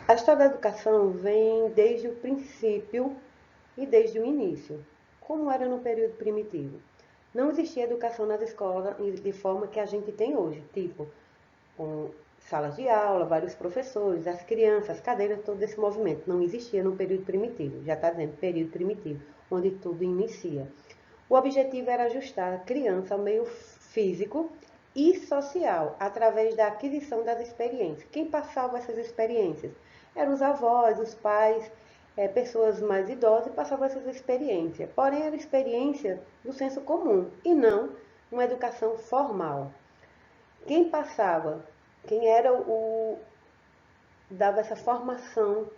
A história da educação vem desde o princípio e desde o início, como era no período primitivo. Não existia educação nas escolas de forma que a gente tem hoje, tipo, com salas de aula, vários professores, as crianças, as cadeiras, todo esse movimento. Não existia no período primitivo, já está dizendo período primitivo, onde tudo inicia. O objetivo era ajustar a criança ao meio físico e social, através da aquisição das experiências. Quem passava essas experiências? Eram os avós, os pais, pessoas mais idosas e passavam essas experiências. Porém, era experiência do senso comum e não uma educação formal. Quem passava, quem era dava essa formação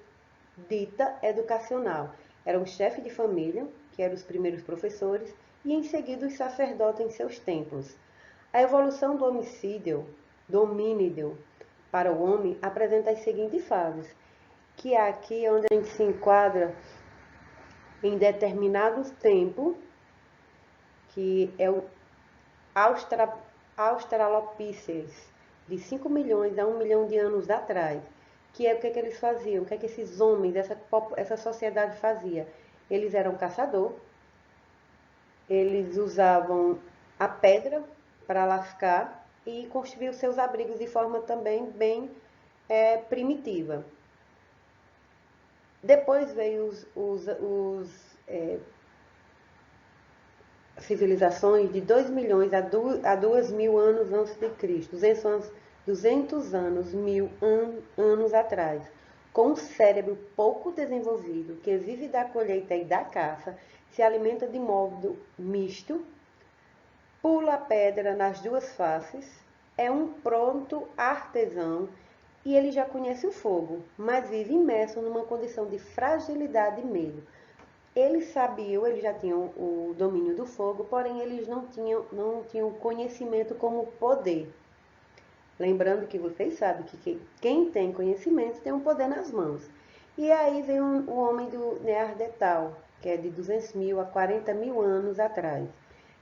dita educacional. Era o chefe de família, que eram os primeiros professores, e em seguida os sacerdotes em seus templos. A evolução do do hominídeo, para o homem apresenta as seguintes fases, que é aqui onde a gente se enquadra em determinado tempo, que é o Australopithecus, de 5 milhões a 1 milhão de anos atrás, que é o que eles faziam, o que esses homens, essa sociedade fazia. Eles eram caçador, eles usavam a pedra para lascar e construíam seus abrigos de forma também bem primitiva. Depois veio civilizações de 2 milhões a 2 mil anos antes de Cristo, 200 anos, anos atrás, com um cérebro pouco desenvolvido, que vive da colheita e da caça, se alimenta de modo misto, pula a pedra nas duas faces, é um pronto artesão e ele já conhece o fogo, mas vive imerso numa condição de fragilidade e medo. Eles sabiam, eles já tinham o domínio do fogo, porém eles não tinham conhecimento como poder. Lembrando que vocês sabem que quem tem conhecimento tem um poder nas mãos. E aí vem o homem do Neandertal, que é de 200 mil a 40 mil anos atrás,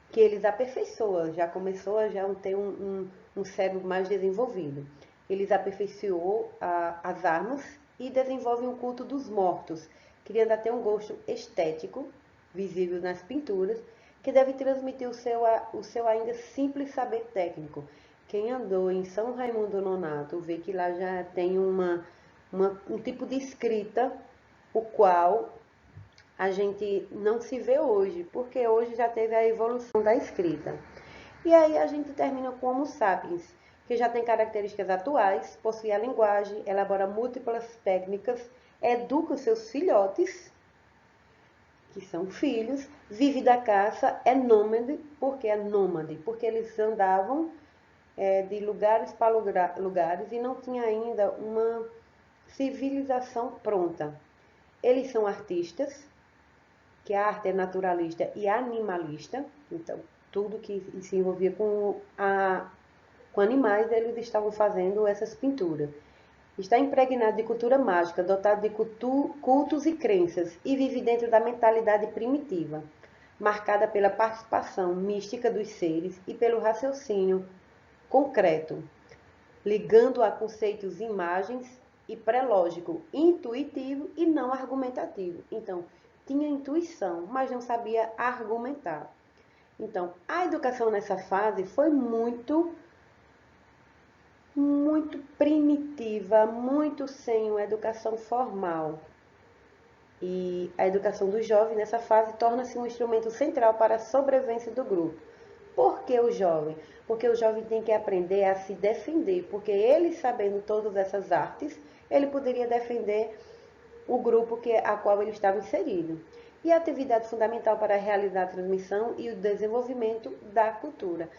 que eles aperfeiçoam, já começou a já ter um cérebro mais desenvolvido. Eles aperfeiçoou as armas e desenvolvem o culto dos mortos, criando até um gosto estético, visível nas pinturas, que deve transmitir o seu ainda simples saber técnico. Quem andou em São Raimundo Nonato vê que lá já tem um tipo de escrita, o qual a gente não se vê hoje, porque hoje já teve a evolução da escrita. E aí a gente termina com Homo sapiens, que já tem características atuais, possui a linguagem, elabora múltiplas técnicas, educa os seus filhotes, que são filhos, vive da caça, é nômade, porque eles andavam de lugares para lugares e não tinha ainda uma civilização pronta. Eles são artistas, que a arte é naturalista e animalista, então tudo que se envolvia com animais, eles estavam fazendo essas pinturas. Está impregnado de cultura mágica, dotado de cultos e crenças, e vive dentro da mentalidade primitiva, marcada pela participação mística dos seres e pelo raciocínio concreto, ligando a conceitos, imagens e pré-lógico, intuitivo e não argumentativo. Então, tinha intuição, mas não sabia argumentar. Então, a educação nessa fase foi muito primitiva, muito sem uma educação formal. E a educação do jovem nessa fase torna-se um instrumento central para a sobrevivência do grupo. Por que o jovem? Porque o jovem tem que aprender a se defender, porque ele sabendo todas essas artes, ele poderia defender o grupo a qual ele estava inserido. E a atividade fundamental para realizar a transmissão e o desenvolvimento da cultura.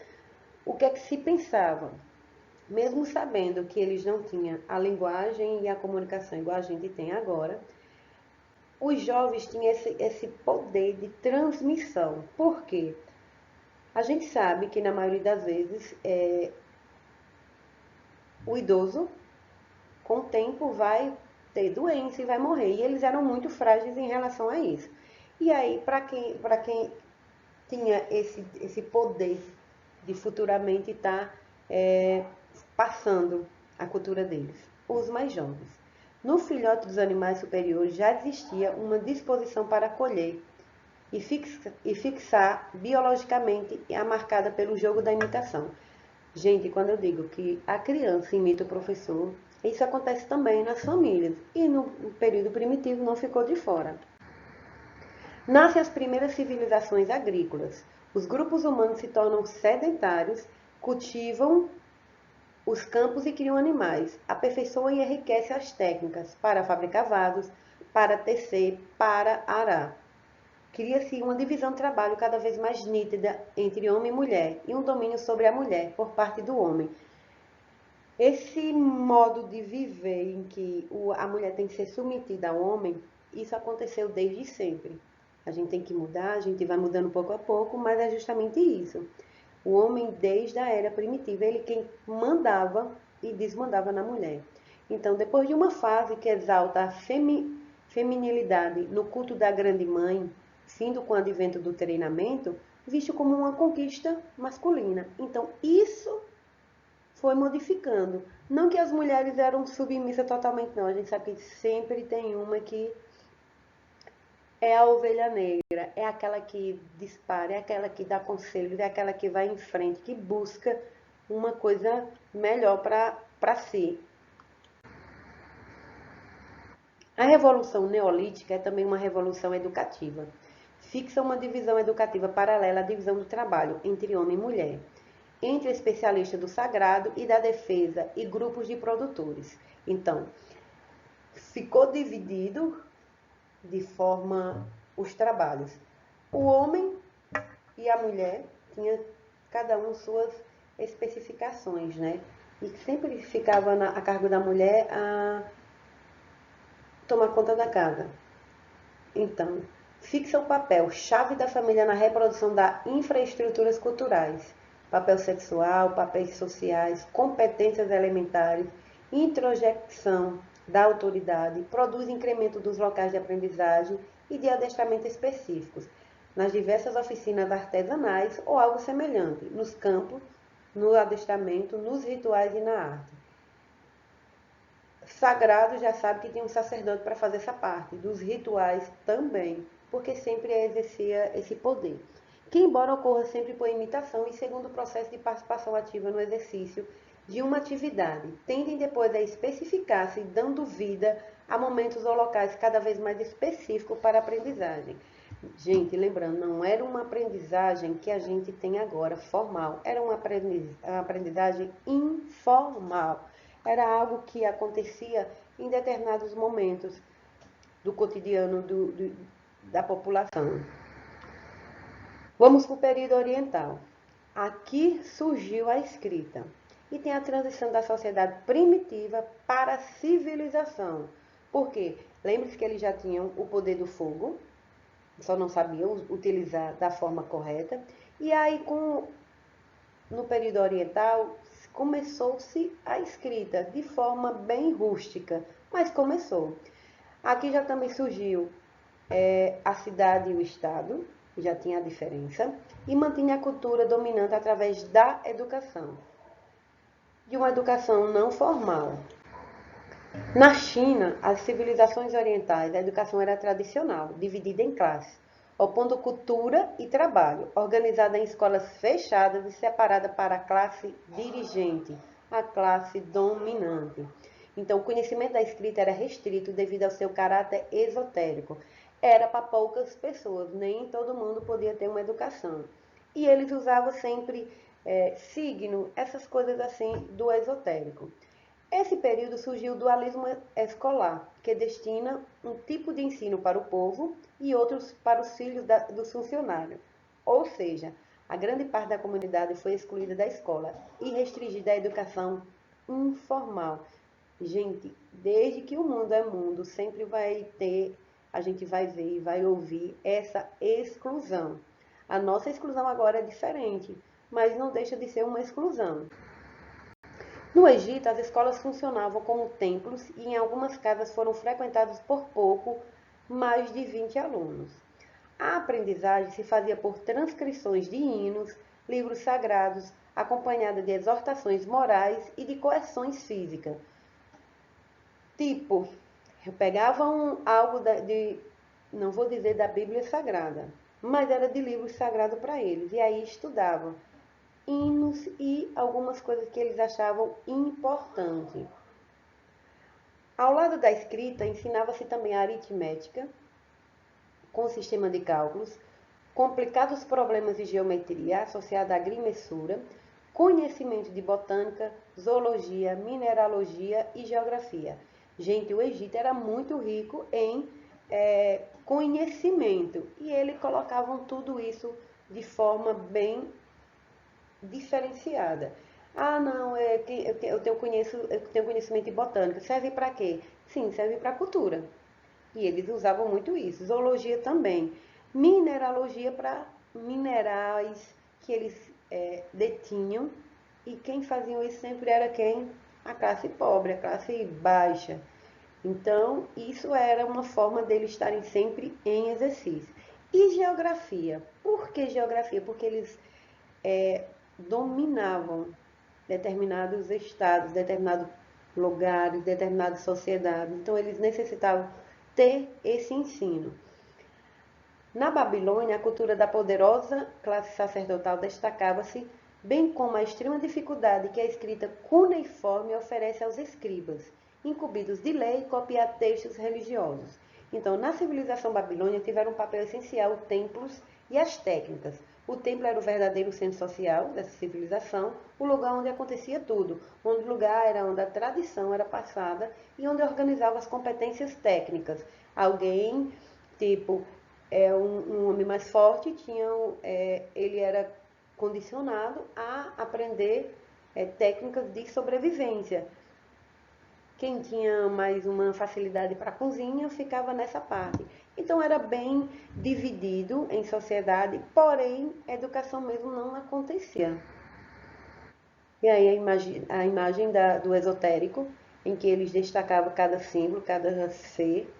O que é que se pensava? Mesmo sabendo que eles não tinham a linguagem e a comunicação igual a gente tem agora, os jovens tinham esse poder de transmissão. Por quê? A gente sabe que na maioria das vezes o idoso, com o tempo, vai ter doença e vai morrer. E eles eram muito frágeis em relação a isso. E aí, para quem tinha esse poder de futuramente estar passando a cultura deles? os mais jovens. No filhote dos animais superiores já existia uma disposição para acolher e fixar biologicamente a marcada pelo jogo da imitação. Gente, quando eu digo que a criança imita o professor, isso acontece também nas famílias e no período primitivo não ficou de fora. Nascem as primeiras civilizações agrícolas. Os grupos humanos se tornam sedentários, cultivam os campos e criam animais, aperfeiçoam e enriquecem as técnicas para fabricar vasos, para tecer, para arar. Cria-se uma divisão de trabalho cada vez mais nítida entre homem e mulher e um domínio sobre a mulher por parte do homem. Esse modo de viver em que a mulher tem que ser submetida ao homem, isso aconteceu desde sempre. A gente tem que mudar, a gente vai mudando pouco a pouco, mas é justamente isso. O homem, desde a era primitiva, ele quem mandava e desmandava na mulher. Então, depois de uma fase que exalta a feminilidade no culto da grande mãe, vindo com o advento do treinamento, visto como uma conquista masculina. Então, isso foi modificando. Não que as mulheres eram submissas totalmente, não. A gente sabe que sempre tem uma que é a ovelha negra, é aquela que dispara, é aquela que dá conselhos, é aquela que vai em frente, que busca uma coisa melhor para si. A Revolução Neolítica é também uma revolução educativa. Fixa uma divisão educativa paralela à divisão do trabalho entre homem e mulher, entre especialistas do sagrado e da defesa e grupos de produtores. Então, ficou dividido de forma os trabalhos. O homem e a mulher tinha cada um suas especificações, né? E sempre ficava a cargo da mulher a tomar conta da casa. Então, fixa o papel chave da família na reprodução das infraestruturas culturais, papel sexual, papéis sociais, competências elementares, introjecção da autoridade, produz incremento dos locais de aprendizagem e de adestramento específicos, nas diversas oficinas artesanais ou algo semelhante, nos campos, no adestramento, nos rituais e na arte. Sagrado já sabe que tinha um sacerdote para fazer essa parte, dos rituais também, porque sempre exercia esse poder, que embora ocorra sempre por imitação e segundo o processo de participação ativa no exercício de uma atividade, tendem depois a especificar-se, dando vida a momentos ou locais cada vez mais específicos para a aprendizagem. Gente, lembrando, não era uma aprendizagem que a gente tem agora, formal, era uma aprendizagem informal. Era algo que acontecia em determinados momentos do cotidiano da população. Vamos para o período oriental. Aqui surgiu a escrita e tem a transição da sociedade primitiva para a civilização. Por quê? Lembre-se que eles já tinham o poder do fogo, só não sabiam utilizar da forma correta. E aí, no período oriental, começou-se a escrita de forma bem rústica, mas começou. Aqui já também surgiu a cidade e o estado, já tinha a diferença, e mantinha a cultura dominante através da educação, de uma educação não formal. Na China, as civilizações orientais, a educação era tradicional, dividida em classes, opondo cultura e trabalho, organizada em escolas fechadas e separada para a classe dirigente, a classe dominante. Então, o conhecimento da escrita era restrito devido ao seu caráter esotérico. Era para poucas pessoas, nem todo mundo podia ter uma educação. E eles usavam sempre signo, essas coisas assim do esotérico. Esse período surgiu o dualismo escolar, que destina um tipo de ensino para o povo e outros para os filhos dos funcionários. Ou seja, a grande parte da comunidade foi excluída da escola e restringida à educação informal. Gente, desde que o mundo é mundo, sempre vai ter, a gente vai ver e vai ouvir essa exclusão. A nossa exclusão agora é diferente, mas não deixa de ser uma exclusão. No Egito, as escolas funcionavam como templos e em algumas casas foram frequentadas por pouco mais de 20 alunos. A aprendizagem se fazia por transcrições de hinos, livros sagrados, acompanhada de exortações morais e de correções físicas. Tipo, eu pegava algo não vou dizer da Bíblia Sagrada, mas era de livro sagrado para eles. E aí estudava hinos e algumas coisas que eles achavam importantes. Ao lado da escrita, ensinava-se também a aritmética, com sistema de cálculos, complicados problemas de geometria associados à agrimensura, conhecimento de botânica, zoologia, mineralogia e geografia. Gente, o Egito era muito rico em conhecimento e eles colocavam tudo isso de forma bem diferenciada. Ah, não, eu tenho conhecimento de botânica. Serve para quê? Sim, serve para cultura. E eles usavam muito isso. Zoologia também. Mineralogia para minerais que eles detinham. E quem fazia isso sempre era quem? A classe pobre, a classe baixa. Então, isso era uma forma deles estarem sempre em exercício. E geografia? Por que geografia? Porque eles dominavam determinados estados, determinados lugares, determinadas sociedades. Então, eles necessitavam ter esse ensino. Na Babilônia, a cultura da poderosa classe sacerdotal destacava-se, bem como a extrema dificuldade que a escrita cuneiforme oferece aos escribas, incumbidos de lei, copiar textos religiosos. Então, na civilização babilônica, tiveram um papel essencial os templos e as técnicas. O templo era o verdadeiro centro social dessa civilização, o lugar onde acontecia tudo, onde o lugar era onde a tradição era passada e onde organizava as competências técnicas. Alguém, tipo, um homem mais forte, ele era condicionado a aprender técnicas de sobrevivência. Quem tinha mais uma facilidade para a cozinha ficava nessa parte. Então era bem dividido em sociedade, porém a educação mesmo não acontecia. E aí a imagem do esotérico, em que eles destacavam cada símbolo, cada ser.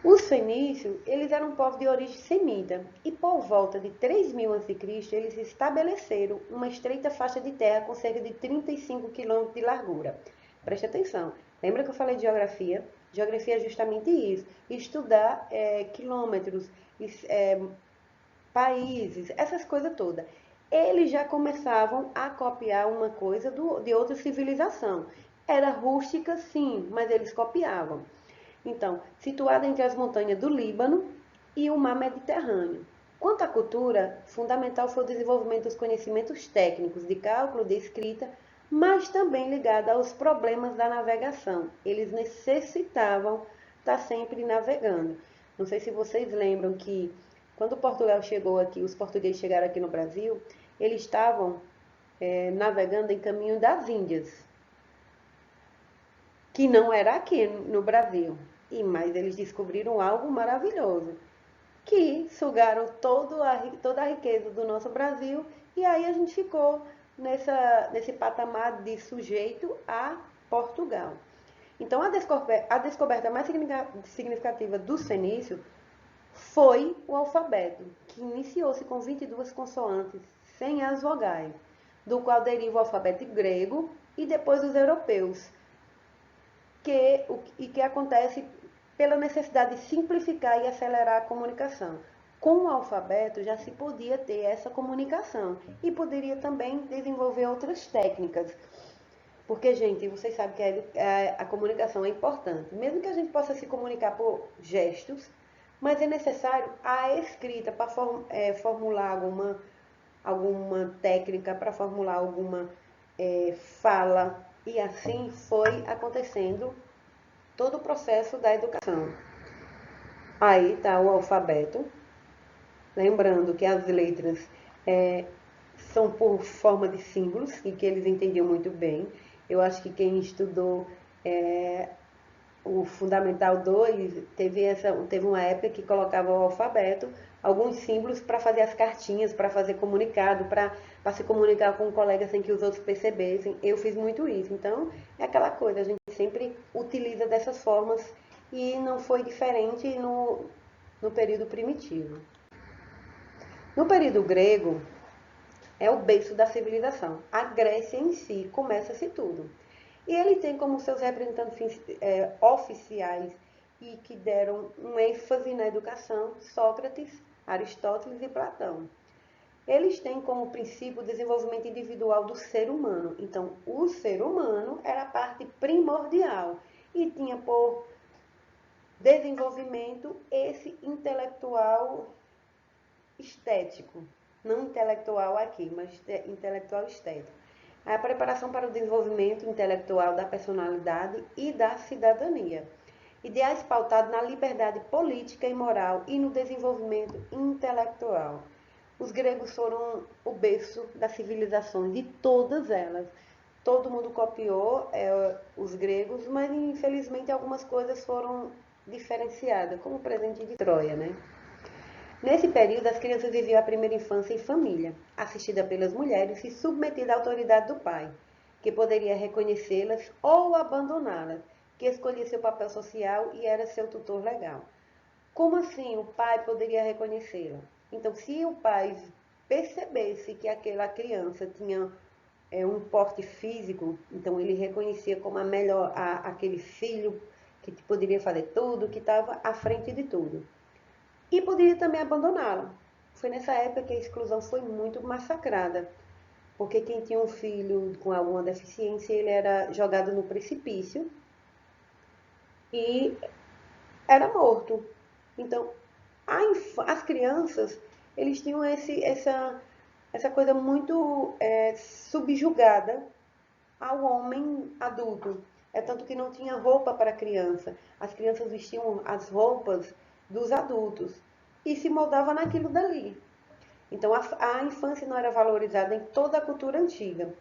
Os fenícios, eles eram um povo de origem semita e por volta de 3000 a.C., eles estabeleceram uma estreita faixa de terra com cerca de 35 quilômetros de largura. Preste atenção, lembra que eu falei de geografia? Geografia é justamente isso, estudar quilômetros, países, essas coisas todas. Eles já começavam a copiar uma coisa de outra civilização. Era rústica, sim, mas eles copiavam. Então, situada entre as montanhas do Líbano e o mar Mediterrâneo. Quanto à cultura, fundamental foi o desenvolvimento dos conhecimentos técnicos de cálculo, de escrita, mas também ligada aos problemas da navegação. Eles necessitavam estar sempre navegando. Não sei se vocês lembram que quando Portugal chegou aqui, os portugueses chegaram aqui no Brasil, eles estavam navegando em caminho das Índias, que não era aqui no Brasil. Mas eles descobriram algo maravilhoso, que sugaram toda a riqueza do nosso Brasil e aí a gente ficou nesse patamar de sujeito a Portugal. Então a descoberta mais significativa do fenício foi o alfabeto, que iniciou-se com 22 consoantes, sem as vogais, do qual deriva o alfabeto grego e depois os europeus, que acontece pela necessidade de simplificar e acelerar a comunicação. Com o alfabeto já se podia ter essa comunicação e poderia também desenvolver outras técnicas. Porque, gente, vocês sabem que a comunicação é importante. Mesmo que a gente possa se comunicar por gestos, mas é necessário a escrita para formular alguma técnica, para formular alguma fala. E assim foi acontecendo todo o processo da educação. Aí está o alfabeto. Lembrando que as letras são por forma de símbolos e que eles entendiam muito bem. Eu acho que quem estudou o Fundamental 2 teve uma época que colocava o alfabeto, alguns símbolos para fazer as cartinhas, para fazer comunicado, para se comunicar com um colega sem que os outros percebessem. Eu fiz muito isso. Então, é aquela coisa, a gente sempre utiliza dessas formas e não foi diferente no período primitivo. No período grego, é o berço da civilização. A Grécia em si começa-se tudo. E ele tem como seus representantes oficiais e que deram um ênfase na educação Sócrates, Aristóteles e Platão. Eles têm como princípio o desenvolvimento individual do ser humano. Então, o ser humano era a parte primordial e tinha por desenvolvimento esse intelectual estético. Não intelectual aqui, mas intelectual estético. A preparação para o desenvolvimento intelectual da personalidade e da cidadania. Ideais pautados na liberdade política e moral e no desenvolvimento intelectual. Os gregos foram o berço das civilizações, de todas elas. Todo mundo copiou os gregos, mas infelizmente algumas coisas foram diferenciadas, como o presente de Troia, né? Nesse período, as crianças viviam a primeira infância em família, assistida pelas mulheres e submetida à autoridade do pai, que poderia reconhecê-las ou abandoná-las, que escolhia seu papel social e era seu tutor legal. Como assim o pai poderia reconhecê-la? Então, se o pai percebesse que aquela criança tinha um porte físico, então ele reconhecia como aquele filho que poderia fazer tudo, que estava à frente de tudo. E poderia também abandoná-la. Foi nessa época que a exclusão foi muito massacrada, porque quem tinha um filho com alguma deficiência, ele era jogado no precipício e era morto. Então, as crianças, eles tinham essa coisa muito subjugada ao homem adulto. É tanto que não tinha roupa para a criança. As crianças vestiam as roupas dos adultos e se moldava naquilo dali. Então, a infância não era valorizada em toda a cultura antiga.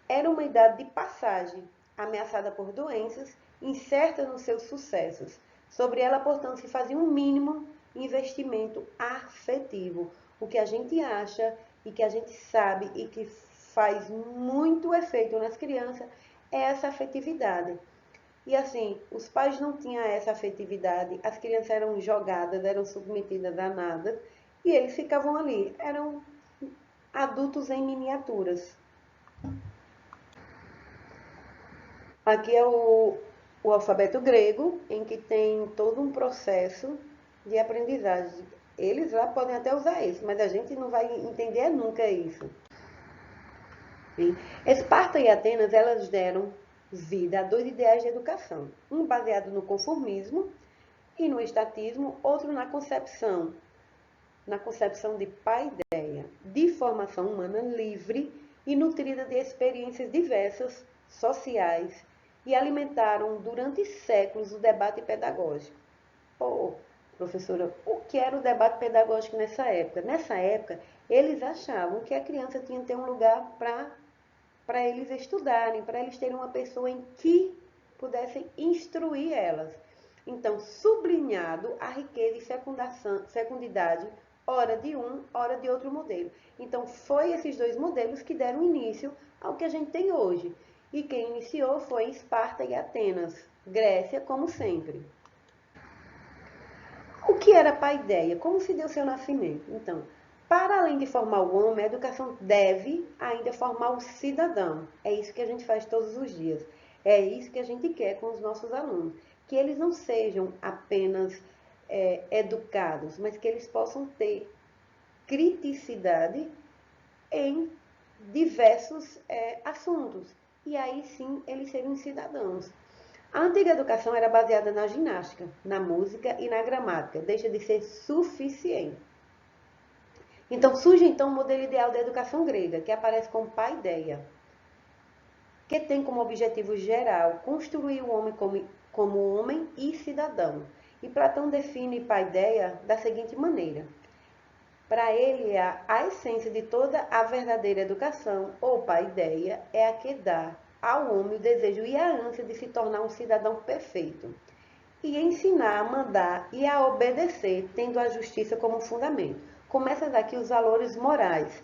Era uma idade de passagem, ameaçada por doenças, incerta nos seus sucessos. Sobre ela, portanto, se fazia um mínimo investimento afetivo. O que a gente acha e que a gente sabe e que faz muito efeito nas crianças é essa afetividade. E assim, os pais não tinham essa afetividade, as crianças eram jogadas, eram submetidas a nada, e eles ficavam ali, eram adultos em miniaturas. Aqui é o alfabeto grego, em que tem todo um processo de aprendizagem. Eles lá podem até usar isso, mas a gente não vai entender nunca isso. Esparta e Atenas, elas deram vida a dois ideais de educação. Um baseado no conformismo e no estatismo, outro na concepção de paideia, de formação humana livre e nutrida de experiências diversas, sociais, e alimentaram durante séculos o debate pedagógico. Professora, o que era o debate pedagógico nessa época? Nessa época, eles achavam que a criança tinha que ter um lugar para eles estudarem, para eles terem uma pessoa em que pudessem instruir elas. Então, sublinhado a riqueza e fecundidade, ora de um, ora de outro modelo. Então, foi esses dois modelos que deram início ao que a gente tem hoje. E quem iniciou foi Esparta e Atenas, Grécia, como sempre. O que era a paideia? Como se deu seu nascimento? Então, para além de formar o homem, a educação deve ainda formar o cidadão. É isso que a gente faz todos os dias. É isso que a gente quer com os nossos alunos. Que eles não sejam apenas educados, mas que eles possam ter criticidade em diversos assuntos. E aí sim eles seriam cidadãos. A antiga educação era baseada na ginástica, na música e na gramática, deixa de ser suficiente. Então surge então o modelo ideal da educação grega, que aparece como paideia, que tem como objetivo geral construir o homem como homem e cidadão. E Platão define paideia da seguinte maneira: para ele, a essência de toda a verdadeira educação, ou paideia, é a que dá ao homem o desejo e a ânsia de se tornar um cidadão perfeito, e ensinar a mandar e a obedecer, tendo a justiça como fundamento. Começam aqui os valores morais.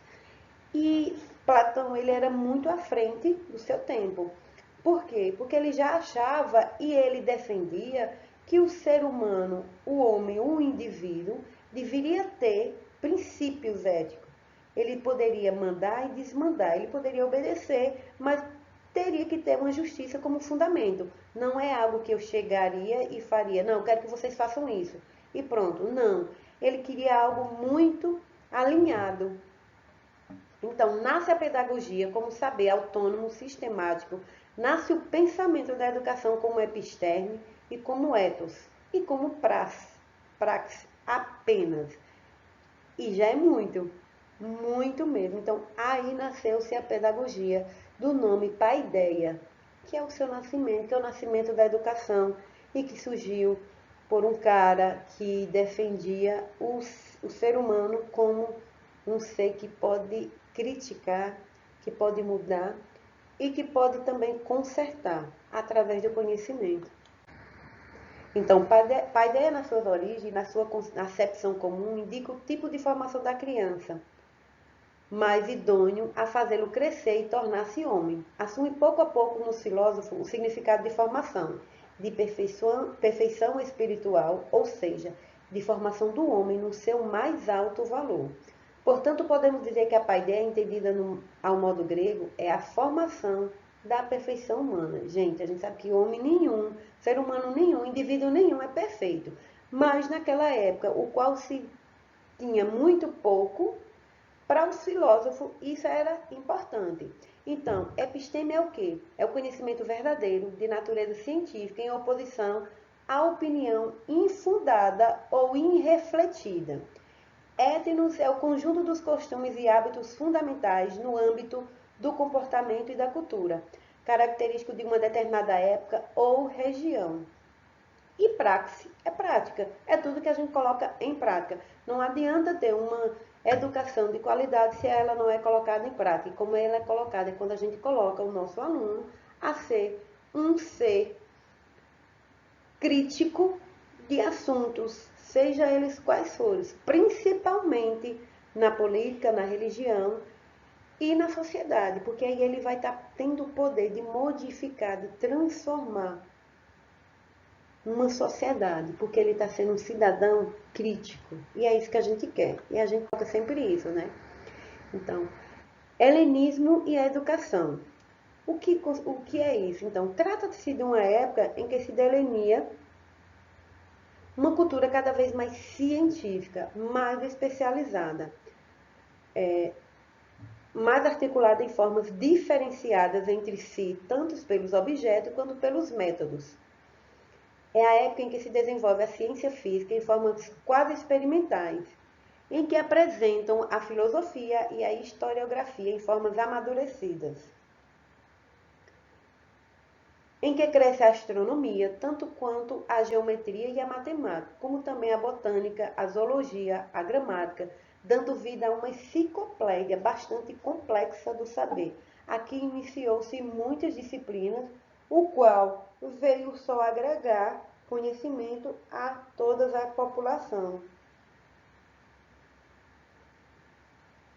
E Platão, ele era muito à frente do seu tempo. Por quê? Porque ele já achava e ele defendia que o ser humano, o homem, o indivíduo, deveria ter princípios éticos. Ele poderia mandar e desmandar, ele poderia obedecer, mas teria que ter uma justiça como fundamento. Não é algo que eu chegaria e faria, não, eu quero que vocês façam isso. E pronto, não. Ele queria algo muito alinhado. Então, nasce a pedagogia como saber autônomo, sistemático, nasce o pensamento da educação como episterme e como ethos, e como praxe apenas. E já é muito, muito mesmo. Então, aí nasceu-se a pedagogia do nome Paideia, que é o seu nascimento, que é o nascimento da educação e que surgiu por um cara que defendia o ser humano como um ser que pode criticar, que pode mudar e que pode também consertar através do conhecimento. Então, paideia nas suas origens, na sua acepção comum, indica o tipo de formação da criança, mais idôneo a fazê-lo crescer e tornar-se homem. Assume pouco a pouco nos filósofos o significado de formação, de perfeição espiritual, ou seja, de formação do homem no seu mais alto valor. Portanto, podemos dizer que a paideia, entendida ao modo grego, é a formação da perfeição humana. Gente, a gente sabe que homem nenhum, ser humano nenhum, indivíduo nenhum é perfeito. Mas naquela época, o qual se tinha muito pouco, para os filósofos isso era importante. Então, episteme é o quê? É o conhecimento verdadeiro de natureza científica em oposição à opinião infundada ou irrefletida. Etnos é o conjunto dos costumes e hábitos fundamentais no âmbito do comportamento e da cultura, característico de uma determinada época ou região. E praxe é prática, é tudo que a gente coloca em prática. Não adianta ter uma educação de qualidade se ela não é colocada em prática. E como ela é colocada é quando a gente coloca o nosso aluno a ser um ser crítico de assuntos, seja eles quais forem, principalmente na política, na religião e na sociedade, porque aí ele vai estar tendo o poder de modificar, de transformar uma sociedade, porque ele está sendo um cidadão crítico. E é isso que a gente quer. E a gente coloca sempre isso, né? Então, helenismo e a educação. O que é isso? Então, trata-se de uma época em que se delenia uma cultura cada vez mais científica, mais especializada, mais articulada em formas diferenciadas entre si, tanto pelos objetos quanto pelos métodos. É a época em que se desenvolve a ciência física em formas quase experimentais, em que apresentam a filosofia e a historiografia em formas amadurecidas, em que cresce a astronomia, tanto quanto a geometria e a matemática, como também a botânica, a zoologia, a gramática, dando vida a uma enciclopédia bastante complexa do saber. Aqui iniciou-se muitas disciplinas, o qual veio só agregar conhecimento a toda a população.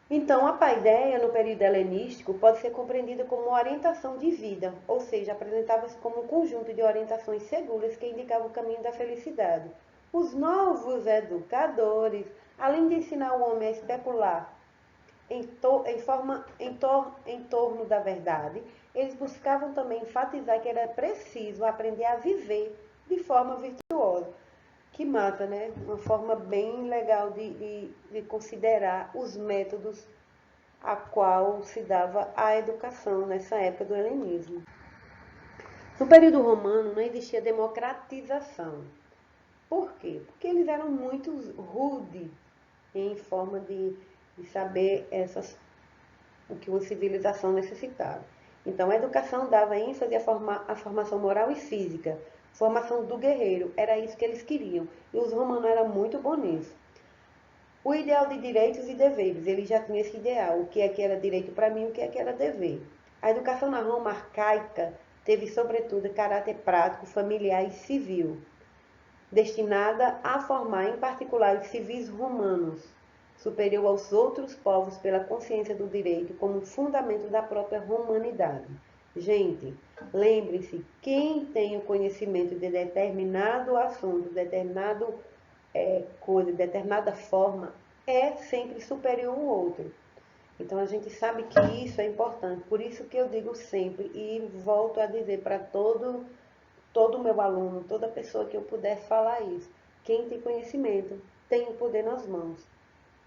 Então, a paideia, no período helenístico, pode ser compreendida como uma orientação de vida, ou seja, apresentava-se como um conjunto de orientações seguras que indicavam o caminho da felicidade. Os novos educadores, além de ensinar o homem a especular em torno da verdade, eles buscavam também enfatizar que era preciso aprender a viver de forma virtuosa. Que mata, né? Uma forma bem legal de considerar os métodos a qual se dava a educação nessa época do helenismo. No período romano não existia democratização. Por quê? Porque eles eram muito rudes em forma de saber o que uma civilização necessitava. Então, a educação dava ênfase à formação moral e física, formação do guerreiro, era isso que eles queriam. E os romanos eram muito bons nisso. O ideal de direitos e deveres, ele já tinha esse ideal, o que é que era direito para mim, o que é que era dever. A educação na Roma arcaica teve, sobretudo, caráter prático, familiar e civil, destinada a formar, em particular, os civis romanos, superior aos outros povos pela consciência do direito como fundamento da própria romanidade. Gente, lembre-se, quem tem o conhecimento de determinado assunto, determinado coisa, determinada forma, é sempre superior ao outro. Então a gente sabe que isso é importante, por isso que eu digo sempre e volto a dizer para todo o meu aluno, toda pessoa que eu puder falar isso. Quem tem conhecimento tem o poder nas mãos,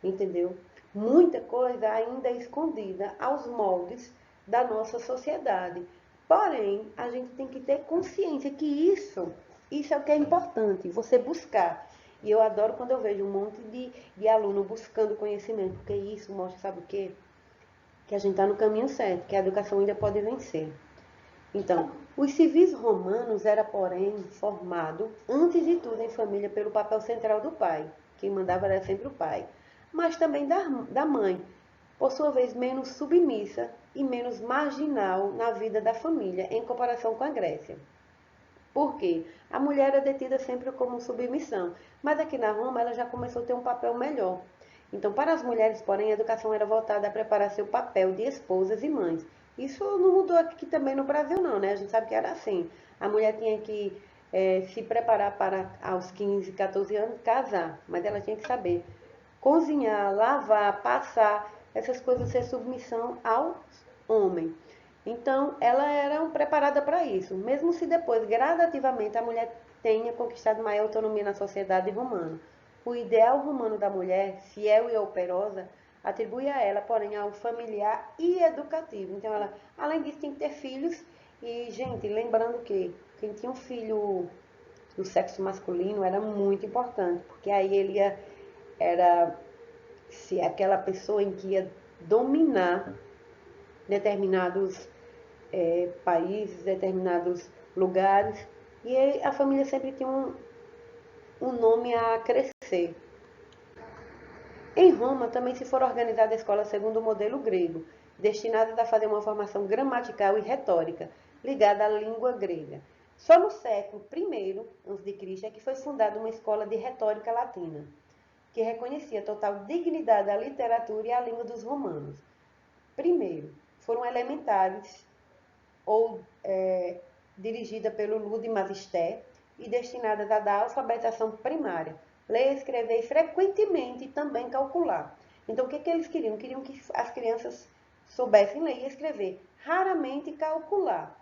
entendeu? Muita coisa ainda é escondida aos moldes da nossa sociedade. Porém, a gente tem que ter consciência que isso é o que é importante, você buscar. E eu adoro quando eu vejo um monte de aluno buscando conhecimento, porque isso mostra, sabe o quê? Que a gente está no caminho certo, que a educação ainda pode vencer. Então, os civis romanos era, porém, formado, antes de tudo, em família pelo papel central do pai. Quem mandava era sempre o pai. Mas também da mãe, por sua vez menos submissa e menos marginal na vida da família, em comparação com a Grécia. Por quê? A mulher era detida sempre como submissão, mas aqui na Roma ela já começou a ter um papel melhor. Então, para as mulheres, porém, a educação era voltada a preparar seu papel de esposas e mães. Isso não mudou aqui também no Brasil, não, né? A gente sabe que era assim. A mulher tinha que se preparar para, aos 15, 14 anos, casar, mas ela tinha que saber cozinhar, lavar, passar, essas coisas ser submissão ao homem. Então, ela era preparada para isso, mesmo se depois, gradativamente, a mulher tenha conquistado maior autonomia na sociedade romana. O ideal romano da mulher, fiel e operosa, atribui a ela, porém, ao familiar e educativo. Então, ela, além disso, tem que ter filhos. E, gente, lembrando que quem tinha um filho do sexo masculino era muito importante, porque aí ele era se aquela pessoa em que ia dominar determinados países, determinados lugares, e a família sempre tinha um nome a crescer. Em Roma também se foram organizadas escolas segundo o modelo grego, destinadas a fazer uma formação gramatical e retórica, ligada à língua grega. Só no século I a.C. é que foi fundada uma escola de retórica latina, que reconhecia total dignidade à literatura e à língua dos romanos. Primeiro, foram elementares ou dirigida pelo Lude Magister e destinadas a dar alfabetização primária, ler, escrever e frequentemente também calcular. Então, o que, que eles queriam? Queriam que as crianças soubessem ler e escrever, raramente calcular.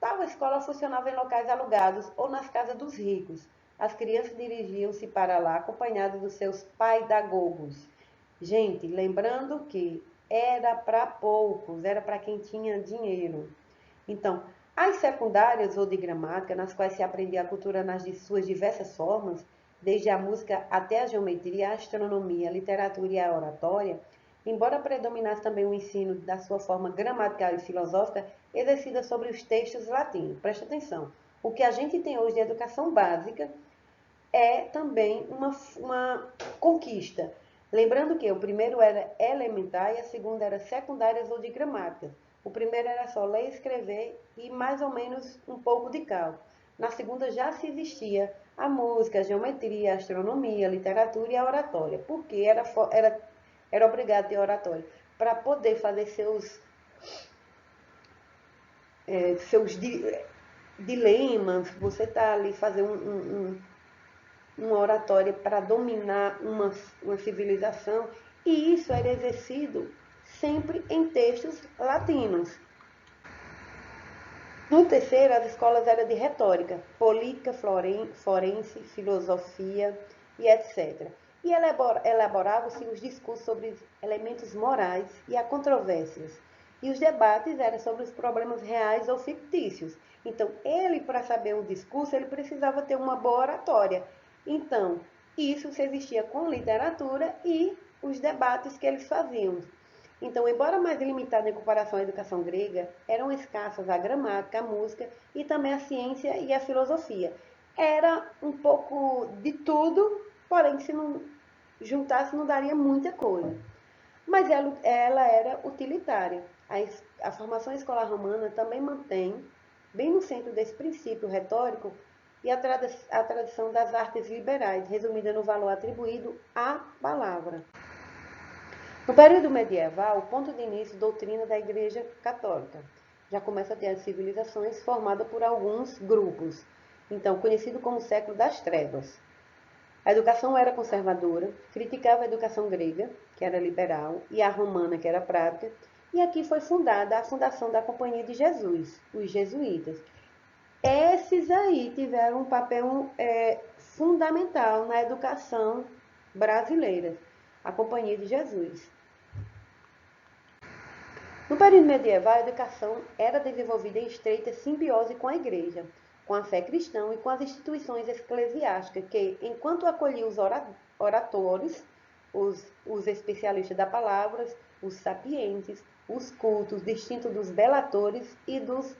Tal escola funcionava em locais alugados ou nas casas dos ricos. As crianças dirigiam-se para lá acompanhadas dos seus paidagogos. Gente, lembrando que era para poucos, era para quem tinha dinheiro. Então, as secundárias ou de gramática, nas quais se aprendia a cultura nas suas diversas formas, desde a música até a geometria, a astronomia, a literatura e a oratória, embora predominasse também o ensino da sua forma gramatical e filosófica, exercida sobre os textos latinos. Presta atenção. O que a gente tem hoje de educação básica é também uma conquista. Lembrando que o primeiro era elementar e a segunda era secundárias ou de gramática. O primeiro era só ler e escrever e mais ou menos um pouco de cálculo. Na segunda já se existia a música, a geometria, a astronomia, a literatura e a oratória. Porque era obrigado a ter oratória. Para poder fazer seus dilemas, você está ali fazer uma oratória para dominar uma civilização, e isso era exercido sempre em textos latinos. No terceiro, as escolas eram de retórica, política, forense, filosofia e etc. E elaboravam-se os discursos sobre elementos morais e as controvérsias. E os debates eram sobre os problemas reais ou fictícios. Então, ele, para saber um discurso, ele precisava ter uma boa oratória. Então, isso se existia com literatura e os debates que eles faziam. Então, embora mais limitada em comparação à educação grega, eram escassas a gramática, a música e também a ciência e a filosofia. Era um pouco de tudo, porém, se não juntasse, não daria muita coisa. Mas ela era utilitária. A formação escolar romana também mantém, bem no centro desse princípio retórico, e a tradição das artes liberais, resumida no valor atribuído à palavra. No período medieval, o ponto de início doutrina da Igreja Católica. Já começa a ter as civilizações formadas por alguns grupos, então conhecido como século das trevas. A educação era conservadora, criticava a educação grega, que era liberal, e a romana, que era prática, e aqui foi fundada a fundação da Companhia de Jesus, os jesuítas. Esses aí tiveram um papel fundamental na educação brasileira, a Companhia de Jesus. No período medieval, a educação era desenvolvida em estreita simbiose com a igreja, com a fé cristã e com as instituições eclesiásticas, que, enquanto acolhiam os oratores, os especialistas da palavra, os sapientes, os cultos, distintos dos delatores e dos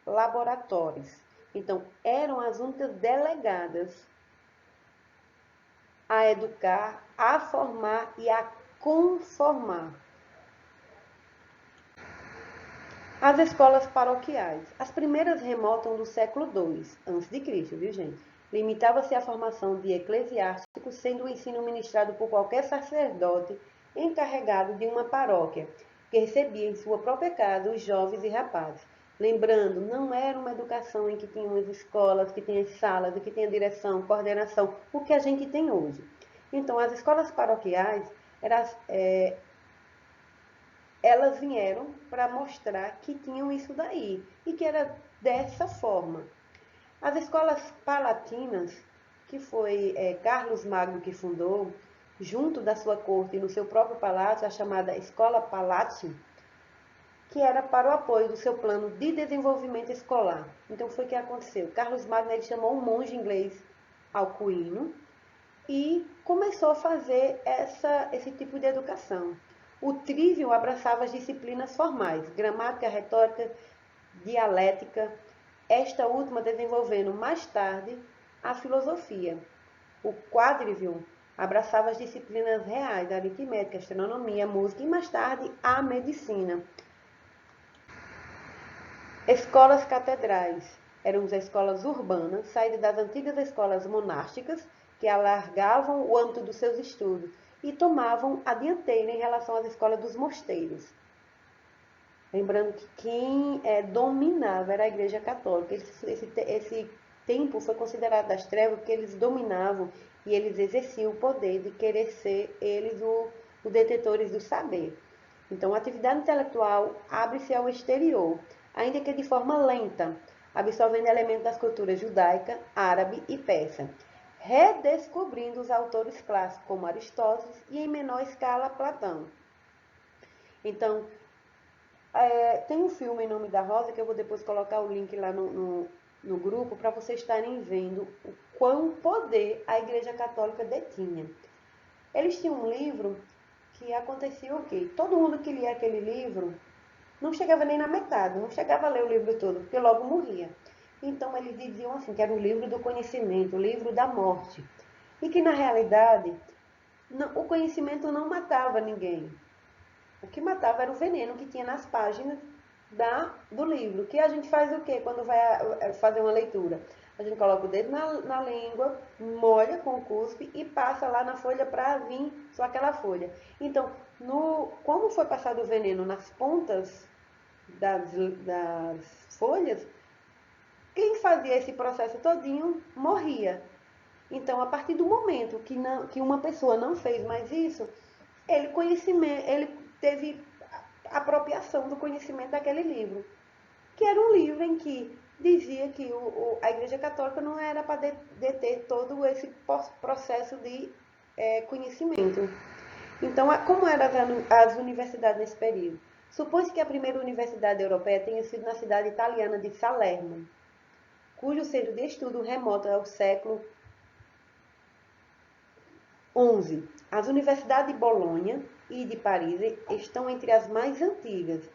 laboratórios. Então, eram as únicas delegadas a educar, a formar e a conformar. As escolas paroquiais. As primeiras remontam do século II a.C., viu, gente? Limitava-se à formação de eclesiásticos, sendo o ensino ministrado por qualquer sacerdote encarregado de uma paróquia, que recebia em sua própria casa os jovens e rapazes. Lembrando, não era uma educação em que tínhamos escolas, que tinha salas, que tinha direção, coordenação, o que a gente tem hoje. Então, as escolas paroquiais elas vieram para mostrar que tinham isso daí e que era dessa forma. As escolas palatinas, que foi Carlos Magno que fundou, junto da sua corte e no seu próprio palácio, a chamada Escola Palatin, que era para o apoio do seu plano de desenvolvimento escolar. Então foi o que aconteceu. Carlos Magno ele chamou um monge inglês, Alcuino, e começou a fazer esse tipo de educação. O Trivium abraçava as disciplinas formais, gramática, retórica, dialética, esta última desenvolvendo mais tarde a filosofia. O Quadrivium abraçava as disciplinas reais, a aritmética, a astronomia, a música e mais tarde a medicina. Escolas catedrais eram as escolas urbanas, saídas das antigas escolas monásticas, que alargavam o âmbito dos seus estudos e tomavam a dianteira em relação às escolas dos mosteiros. Lembrando que quem dominava era a Igreja Católica. Esse tempo foi considerado das trevas porque eles dominavam e eles exerciam o poder de querer ser eles os detentores do saber. Então, a atividade intelectual abre-se ao exterior, ainda que de forma lenta, absorvendo elementos das culturas judaica, árabe e persa, redescobrindo os autores clássicos como Aristóteles e, em menor escala, Platão. Então, tem um filme Em Nome da Rosa, que eu vou depois colocar o link lá no grupo, para vocês estarem vendo o quão poder a Igreja Católica detinha. Eles tinham um livro que acontecia o quê? Todo mundo que lia aquele livro não chegava nem na metade, não chegava a ler o livro todo, porque logo morria. Então eles diziam assim, que era o livro do conhecimento, o livro da morte. E que na realidade, o conhecimento não matava ninguém. O que matava era o veneno que tinha nas páginas do livro. Que a gente faz o quê quando vai fazer uma leitura? A gente coloca o dedo na língua, molha com o cuspe e passa lá na folha para vir só aquela folha. Então, como foi passado o veneno nas pontas das folhas, quem fazia esse processo todinho morria. Então, a partir do momento que uma pessoa não fez mais isso, ele teve apropriação do conhecimento daquele livro, que era um livro em que dizia que a Igreja Católica não era para deter todo esse processo de conhecimento. Então, como eram as universidades nesse período? Supõe-se que a primeira universidade europeia tenha sido na cidade italiana de Salerno, cujo centro de estudo remonta ao século XI. As universidades de Bolonha e de Paris estão entre as mais antigas.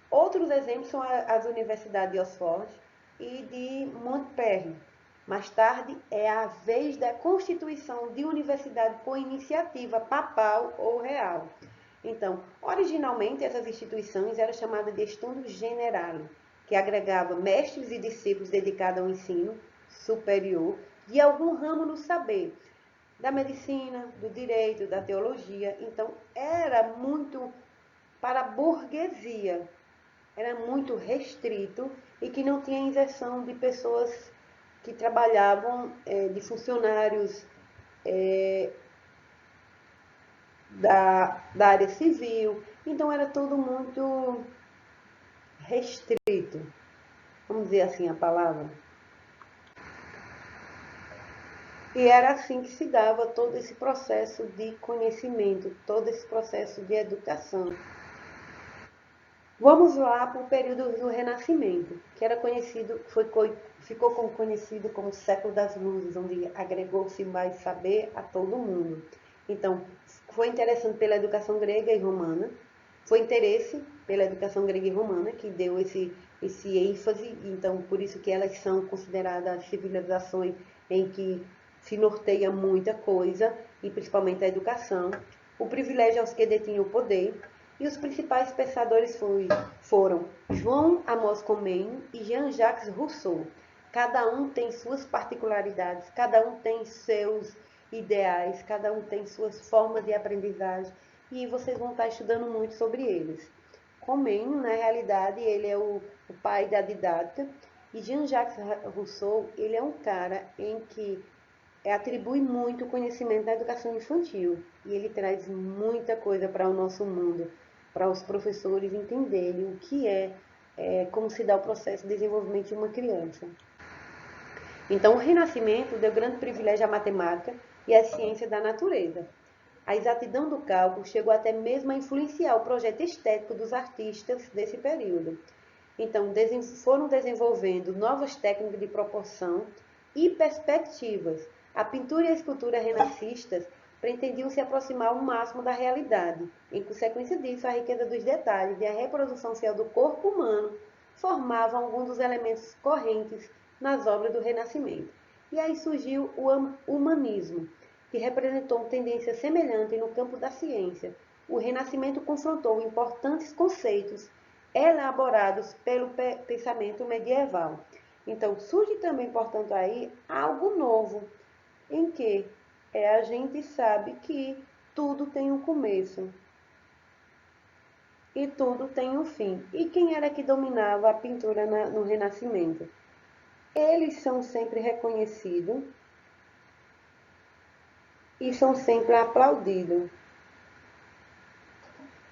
Outros exemplos são as universidades de Oxford e de Montpellier. Mais tarde, é a vez da constituição de universidade com iniciativa papal ou real. Então, originalmente, essas instituições eram chamadas de Estudo Generale, que agregava mestres e discípulos dedicados ao ensino superior de algum ramo do saber, da medicina, do direito, da teologia. Então, era muito para a burguesia, era muito restrito e que não tinha inserção de pessoas que trabalhavam, de funcionários da área civil. Então era tudo muito restrito, vamos dizer assim a palavra. E era assim que se dava todo esse processo de conhecimento, todo esse processo de educação. Vamos lá para o período do Renascimento, que era conhecido, ficou conhecido como século das luzes, onde agregou-se mais saber a todo mundo. Então, foi interessante pela educação grega e romana, foi interesse pela educação grega e romana que deu esse ênfase, então por isso que elas são consideradas civilizações em que se norteia muita coisa, e principalmente a educação. O privilégio aos que detinham o poder, e os principais pensadores foram João Amos Comênio e Jean-Jacques Rousseau. Cada um tem suas particularidades, cada um tem seus ideais, cada um tem suas formas de aprendizagem, e vocês vão estar estudando muito sobre eles. Comênio, na realidade, ele é o pai da didática, e Jean-Jacques Rousseau, ele é um cara em que atribui muito conhecimento na educação infantil, e ele traz muita coisa para o nosso mundo, para os professores entenderem o que como se dá o processo de desenvolvimento de uma criança. Então, o Renascimento deu grande privilégio à matemática e à ciência da natureza. A exatidão do cálculo chegou até mesmo a influenciar o projeto estético dos artistas desse período. Então, foram desenvolvendo novas técnicas de proporção e perspectivas. A pintura e a escultura renascistas pretendiam se aproximar ao máximo da realidade. Em consequência disso, a riqueza dos detalhes e a reprodução fiel do corpo humano formavam alguns dos elementos correntes nas obras do Renascimento. E aí surgiu o humanismo, que representou uma tendência semelhante no campo da ciência. O Renascimento confrontou importantes conceitos elaborados pelo pensamento medieval. Então, surge também, portanto, aí algo novo, em que a gente sabe que tudo tem um começo e tudo tem um fim. E quem era que dominava a pintura no Renascimento? Eles são sempre reconhecidos e são sempre aplaudidos.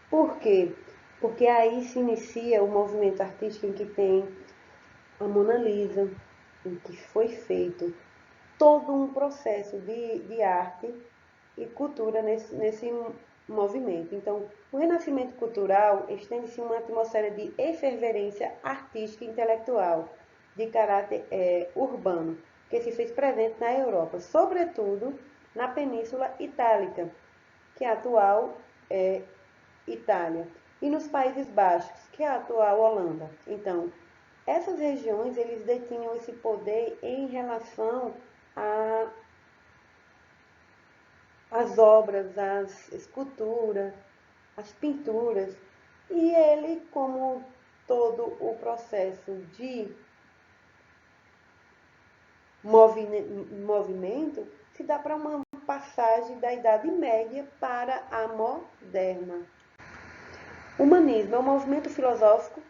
Por quê? Porque aí se inicia o movimento artístico em que tem a Mona Lisa, em que foi feito todo um processo de arte e cultura nesse movimento. Então, o renascimento cultural estende-se uma atmosfera de efervescência artística e intelectual, de caráter urbano, que se fez presente na Europa, sobretudo na Península Itálica, que é a atual Itália, e nos Países Baixos, que é a atual Holanda. Então, essas regiões, eles detinham esse poder em relação às obras, às esculturas, às pinturas. E ele, como todo o processo de movimento, se dá para uma passagem da Idade Média para a moderna. O humanismo é um movimento filosófico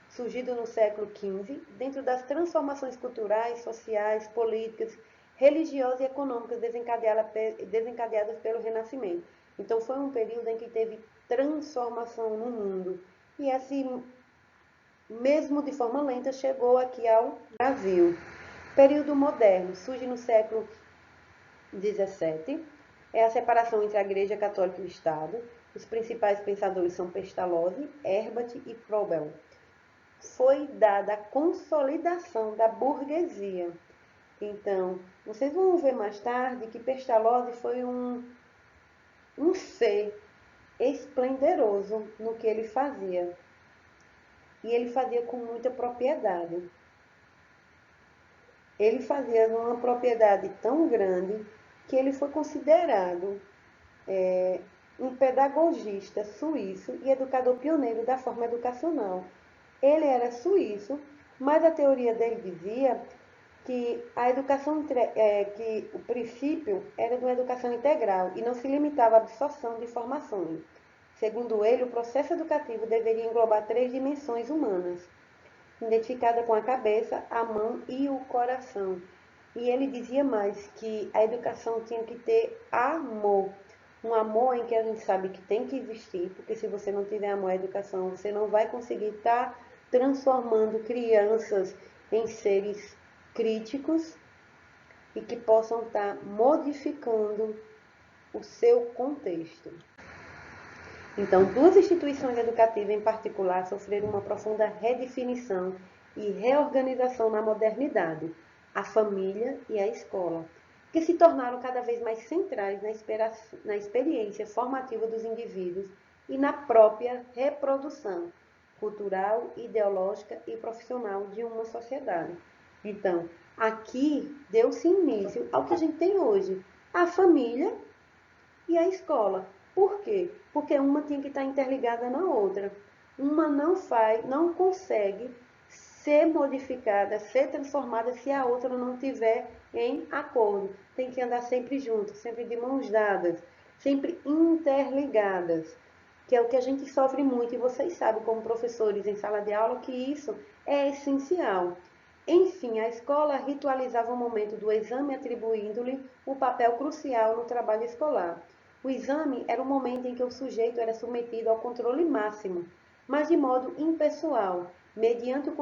surgido no século XV, dentro das transformações culturais, sociais, políticas, religiosas e econômicas desencadeadas pelo Renascimento. Então, foi um período em que teve transformação no mundo. E assim, mesmo de forma lenta, chegou aqui ao Brasil. Período moderno surge no século XVII. É a separação entre a Igreja Católica e o Estado. Os principais pensadores são Pestalozzi, Herbart e Froebel. Foi dada a consolidação da burguesia. Então, vocês vão ver mais tarde que Pestalozzi foi um ser esplendoroso no que ele fazia. E ele fazia com muita propriedade. Ele fazia uma propriedade tão grande que ele foi considerado um pedagogista suíço e educador pioneiro da forma educacional. Ele era suíço, mas a teoria dele dizia que a educação, que o princípio era de uma educação integral e não se limitava à absorção de informações. Segundo ele, o processo educativo deveria englobar 3 dimensões humanas, identificada com a cabeça, a mão e o coração. E ele dizia mais que a educação tinha que ter amor. Um amor em que a gente sabe que tem que existir, porque se você não tiver amor à educação, você não vai conseguir estar transformando crianças em seres críticos e que possam estar modificando o seu contexto. Então, duas instituições educativas em particular sofreram uma profunda redefinição e reorganização na modernidade, a família e a escola, que se tornaram cada vez mais centrais na experiência formativa dos indivíduos e na própria reprodução cultural, ideológica e profissional de uma sociedade. Então, aqui deu-se início ao que a gente tem hoje, a família e a escola. Por quê? Porque uma tem que estar interligada na outra. Uma não consegue ser modificada, ser transformada se a outra não tiver em acordo. Tem que andar sempre junto, sempre de mãos dadas, sempre interligadas, que é o que a gente sofre muito e vocês sabem como professores em sala de aula que isso é essencial. Enfim, a escola ritualizava o momento do exame atribuindo-lhe o papel crucial no trabalho escolar. O exame era o momento em que o sujeito era submetido ao controle máximo, mas de modo impessoal, mediante o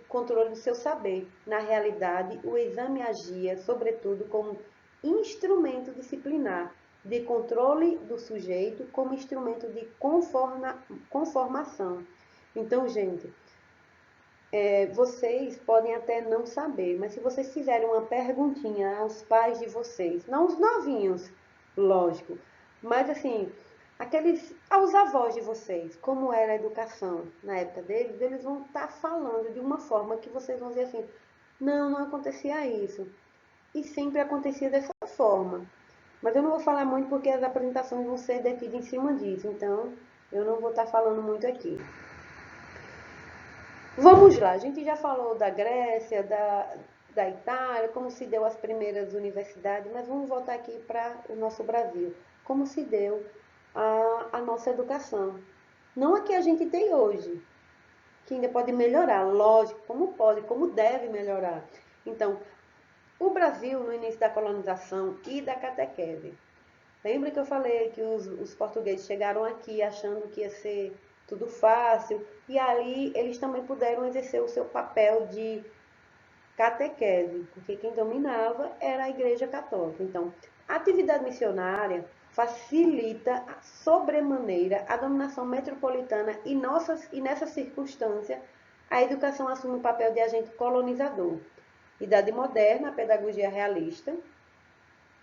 controle do seu saber. Na realidade, o exame agia, sobretudo, como instrumento disciplinar, de controle do sujeito, como instrumento de conformação. Então, gente, vocês podem até não saber, mas se vocês fizerem uma perguntinha aos pais de vocês, não os novinhos, lógico, mas assim, aos avós de vocês, como era a educação na época deles, eles vão estar falando de uma forma que vocês vão dizer assim, não acontecia isso. E sempre acontecia dessa forma. Mas eu não vou falar muito porque as apresentações vão ser daqui de em cima disso, então eu não vou estar falando muito aqui. Vamos lá, a gente já falou da Grécia, da Itália, como se deu as primeiras universidades, mas vamos voltar aqui para o nosso Brasil. Como se deu a nossa educação. Não a que a gente tem hoje, que ainda pode melhorar, lógico, como pode, como deve melhorar. Então, o Brasil, no início da colonização e da catequese. Lembra que eu falei que os portugueses chegaram aqui achando que ia ser tudo fácil, e ali eles também puderam exercer o seu papel de catequese, porque quem dominava era a Igreja Católica. Então, a atividade missionária facilita sobremaneira a dominação metropolitana e nessa circunstância a educação assume o papel de agente colonizador. Idade moderna, a pedagogia realista.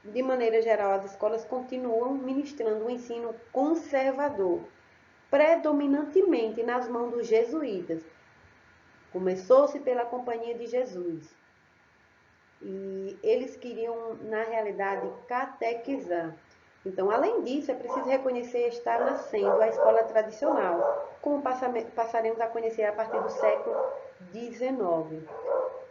De maneira geral, as escolas continuam ministrando um ensino conservador, predominantemente nas mãos dos jesuítas. Começou-se pela Companhia de Jesus. E eles queriam, na realidade, catequizar. Então, além disso, é preciso reconhecer estar nascendo a escola tradicional, como passaremos a conhecer a partir do século XIX.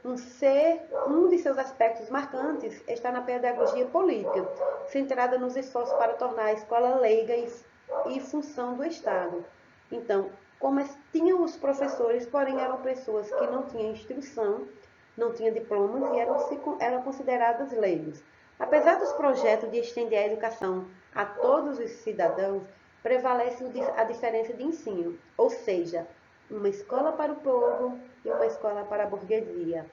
Um de seus aspectos marcantes está na pedagogia política, centrada nos esforços para tornar a escola leiga e função do Estado. Então, como tinham os professores, porém eram pessoas que não tinham instrução, não tinham diplomas e eram consideradas leigos. Apesar dos projetos de estender a educação a todos os cidadãos, prevalece a diferença de ensino, ou seja, uma escola para o povo e uma escola para a burguesia.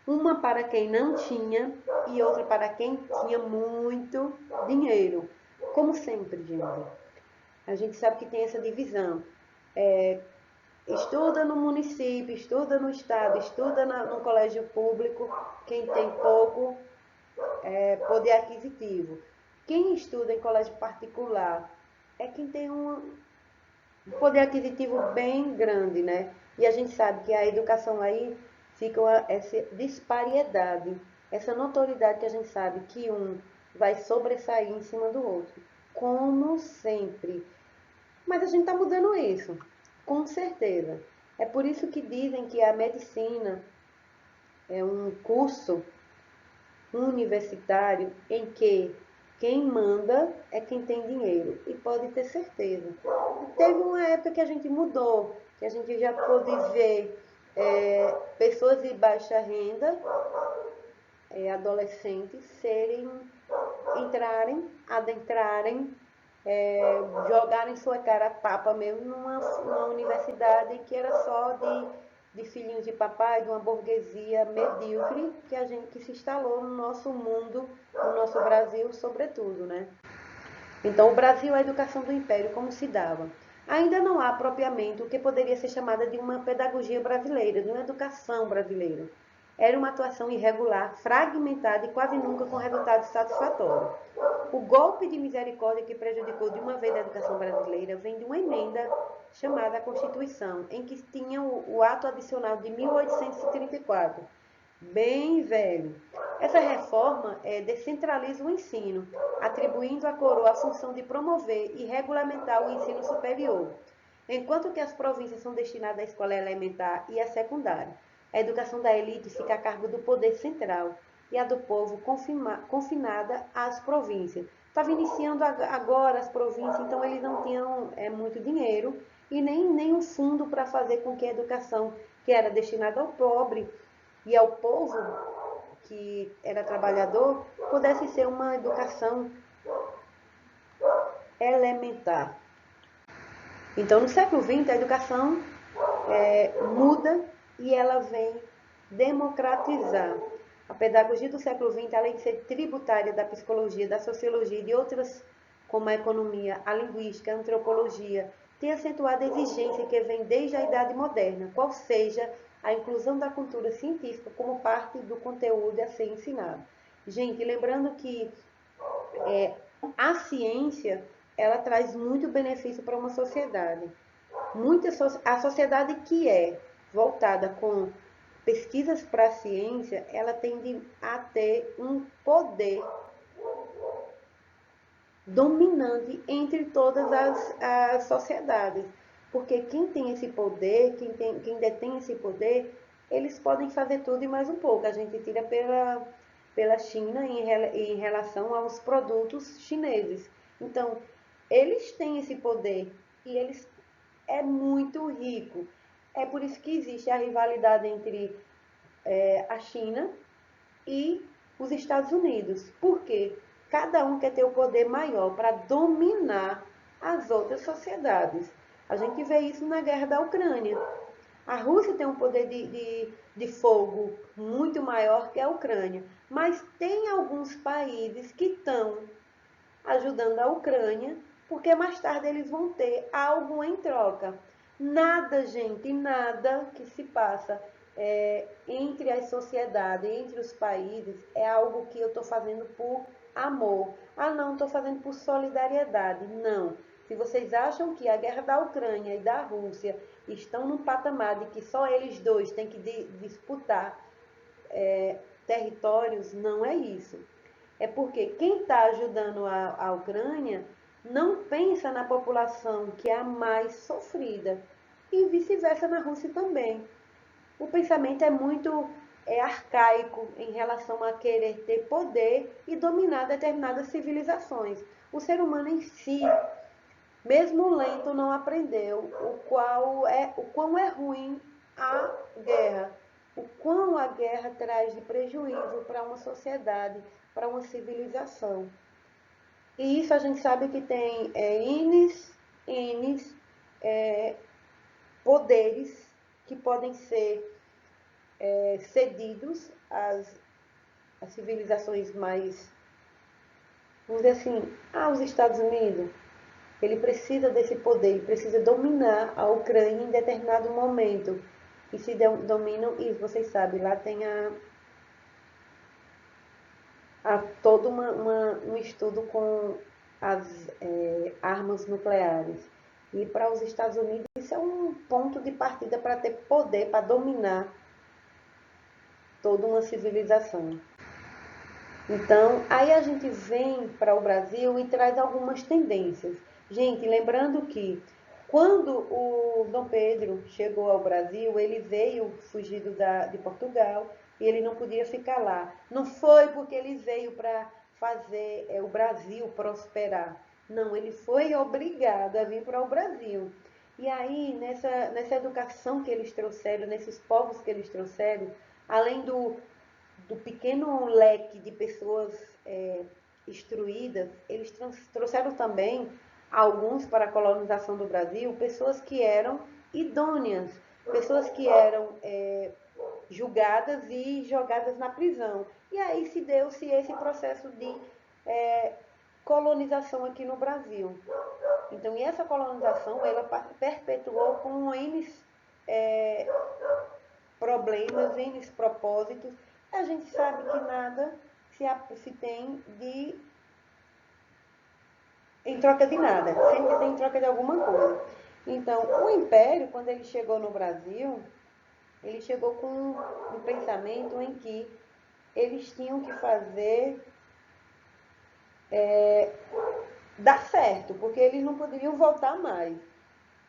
Uma para quem não tinha e outra para quem tinha muito dinheiro. Como sempre, gente. A gente sabe que tem essa divisão. Estuda no município, estuda no estado, estuda no colégio público, quem tem pouco poder aquisitivo. Quem estuda em colégio particular é quem tem um poder aquisitivo bem grande, né? E a gente sabe que a educação aí fica essa disparidade, essa notoriedade que a gente sabe que um vai sobressair em cima do outro, como sempre. Mas a gente está mudando isso, com certeza. É por isso que dizem que a medicina é um curso universitário em que quem manda é quem tem dinheiro, e pode ter certeza. Teve uma época que a gente mudou, que a gente já pôde ver pessoas de baixa renda adolescentes adentrarem, jogarem sua cara a tapa mesmo numa universidade que era só de filhinhos de papai, de uma burguesia medíocre que se instalou no nosso mundo, no nosso Brasil, sobretudo, né? Então, o Brasil, a educação do Império, como se dava? Ainda não há propriamente o que poderia ser chamada de uma pedagogia brasileira, de uma educação brasileira. Era uma atuação irregular, fragmentada e quase nunca com resultado satisfatório. O golpe de misericórdia que prejudicou de uma vez a educação brasileira vem de uma emenda chamada Constituição, em que tinha o ato adicional de 1834, bem velho. Essa reforma descentraliza o ensino, atribuindo à coroa a função de promover e regulamentar o ensino superior, enquanto que as províncias são destinadas à escola elementar e à secundária. A educação da elite fica a cargo do poder central e a do povo confinada às províncias. Estava iniciando agora as províncias, então eles não tinham muito dinheiro e nem um fundo para fazer com que a educação que era destinada ao pobre e ao povo que era trabalhador pudesse ser uma educação elementar. Então, no século XX, a educação muda e ela vem democratizar. A pedagogia do século XX, além de ser tributária da psicologia, da sociologia e de outras, como a economia, a linguística, a antropologia, tem acentuado a exigência que vem desde a Idade Moderna, qual seja a inclusão da cultura científica como parte do conteúdo a ser ensinado. Gente, lembrando que a ciência, ela traz muito benefício para uma sociedade. A sociedade que é voltada com pesquisas para a ciência, ela tende a ter um poder dominante entre todas as sociedades. Porque quem tem esse poder, quem detém esse poder, eles podem fazer tudo e mais um pouco. A gente tira pela China em relação aos produtos chineses. Então, eles têm esse poder e eles é muito rico. É por isso que existe a rivalidade entre a China e os Estados Unidos. Por quê? Cada um quer ter o poder maior para dominar as outras sociedades. A gente vê isso na guerra da Ucrânia. A Rússia tem um poder de fogo muito maior que a Ucrânia, mas tem alguns países que estão ajudando a Ucrânia, porque mais tarde eles vão ter algo em troca. Nada, gente, nada que se passa entre as sociedades, entre os países, é algo que eu estou fazendo por amor. Ah, não, estou fazendo por solidariedade. Não. Se vocês acham que a guerra da Ucrânia e da Rússia estão num patamar de que só eles dois têm que disputar territórios, não é isso. É porque quem está ajudando a Ucrânia não pensa na população que é a mais sofrida. E vice-versa na Rússia também. O pensamento é muito arcaico em relação a querer ter poder e dominar determinadas civilizações. O ser humano em si, mesmo lento, não aprendeu o quão é ruim a guerra, o quão a guerra traz de prejuízo para uma sociedade, para uma civilização. E isso a gente sabe que tem poderes que podem ser cedidos às civilizações mais, vamos dizer assim, os Estados Unidos. Ele precisa desse poder, ele precisa dominar a Ucrânia em determinado momento. E se dominam, e vocês sabem, lá tem todo um estudo com as armas nucleares. E para os Estados Unidos isso é um ponto de partida para ter poder, para dominar toda uma civilização. Então, aí a gente vem para o Brasil e traz algumas tendências. Gente, lembrando que quando o Dom Pedro chegou ao Brasil, ele veio fugido de Portugal e ele não podia ficar lá. Não foi porque ele veio para fazer o Brasil prosperar. Não, ele foi obrigado a vir para o Brasil. E aí, nessa educação que eles trouxeram, nesses povos que eles trouxeram, além do pequeno leque de pessoas instruídas, eles trouxeram também alguns para a colonização do Brasil, pessoas que eram idôneas, pessoas que eram julgadas e jogadas na prisão. E aí se deu-se esse processo de colonização aqui no Brasil. Então, e essa colonização, ela perpetuou com N problemas, N propósitos. A gente sabe que nada se tem em troca de nada, sempre tem em troca de alguma coisa. Então, o Império, quando ele chegou no Brasil, ele chegou com um pensamento em que eles tinham que fazer dar certo, porque eles não poderiam voltar mais.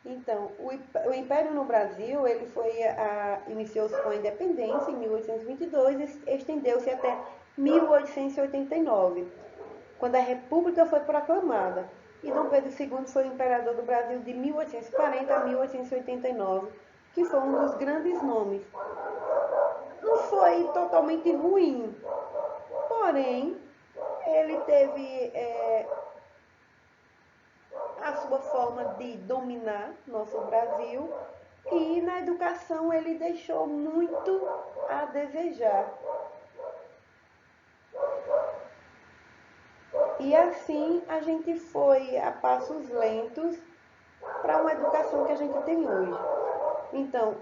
Então, o Império no Brasil, ele iniciou-se com a independência em 1822 e estendeu-se até 1889, quando a República foi proclamada. E Dom Pedro II foi o imperador do Brasil de 1840 a 1889, que foi um dos grandes nomes. Não foi totalmente ruim, porém, ele teve a sua forma de dominar nosso Brasil e na educação ele deixou muito a desejar. E assim a gente foi a passos lentos para uma educação que a gente tem hoje. Então,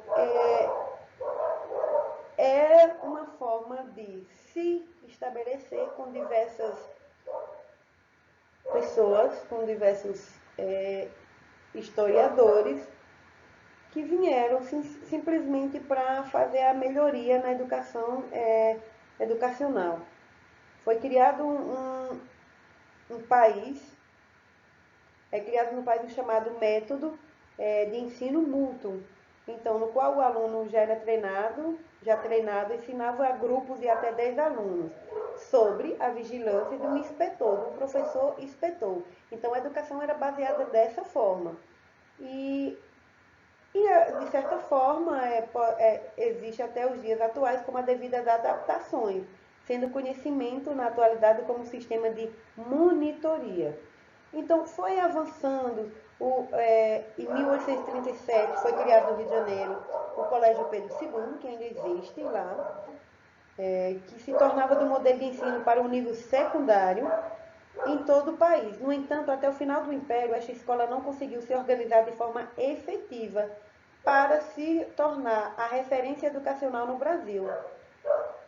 é uma forma de se estabelecer com diversas pessoas, com diversos historiadores que vieram simplesmente para fazer a melhoria na educação educacional. Foi criado um país, criado no país chamado Método de Ensino Mútuo, então, no qual o aluno já treinado, ensinava a grupos de até 10 alunos, sobre a vigilância de um inspetor, de um professor inspetor. Então, a educação era baseada dessa forma. E de certa forma, existe até os dias atuais como a devidas adaptações, sendo conhecimento na atualidade como sistema de monitoria. Então, foi avançando. Em 1837 foi criado no Rio de Janeiro o Colégio Pedro II, que ainda existe lá, que se tornava do modelo de ensino para o nível secundário em todo o país. No entanto, até o final do Império, esta escola não conseguiu se organizar de forma efetiva para se tornar a referência educacional no Brasil.